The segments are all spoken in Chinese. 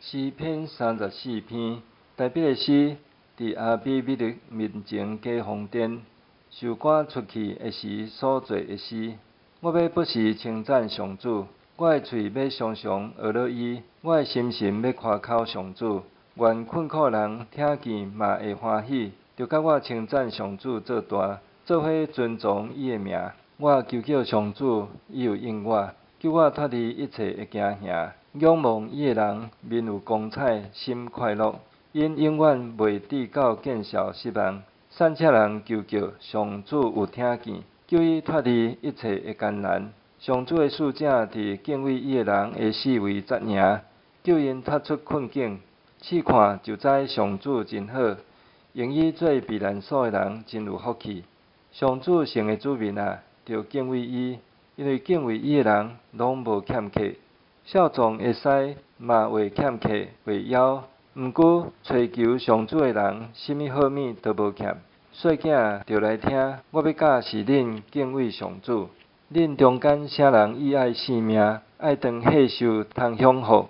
诗篇34篇，台北的诗，伫阿比米勒面前加疯癫，受赶出去的时所做的诗。我要不时称赞上主，我的喙要常常学乐伊，我的心神要夸口上主。愿困苦人听见嘛会欢喜，就甲我称赞上主做大，做伙尊崇伊的名。我求上主，伊有应我，救我脱离一切的惊吓。仰望伊的人，面有光彩，心快乐，因永远袂至到见笑失望。善车人求救，上主有听见，救伊脱离一切的艰难。上主的使者伫敬畏伊的人的四围扎营，救因脱出困境。试看就知上主真好，用伊做避难所的人真有福气。上主圣的子民啊，着敬畏伊，因为敬畏伊的人拢无欠缺。少壮会使嘛袂欠缺，袂枵。毋过追求上主的人，什么好物都无欠。细囝着来听，我要教示恁敬畏上主。恁中间啥人意爱性命，爱当享受通享福，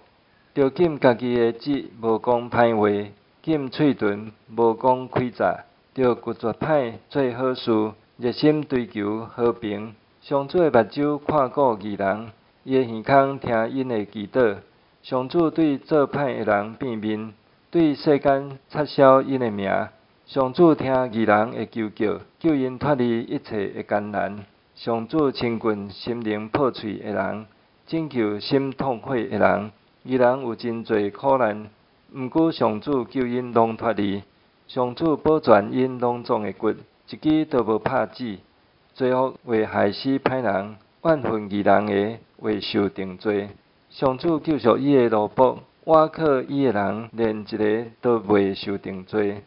着禁家己的舌无讲歹话，禁喙唇无讲诡诈，着拒绝歹做好事，热心追求和平。上主的目睭看顾义人，伊的耳孔听因的祈祷。上主对做歹的人变面，对世间撤销因的名。上主听义人的求救，救因脱离一切的艰难。上主亲近心灵破碎的人，拯救心痛悔的人。义人有真侪苦难，毋过上主救因拢脱离。上主保全因拢总的骨，一支都无拍子。罪恶会害死歹人，怨恨义人的会受定罪。上主救赎伊的奴仆，倚靠伊的人，连一个都袂受定罪。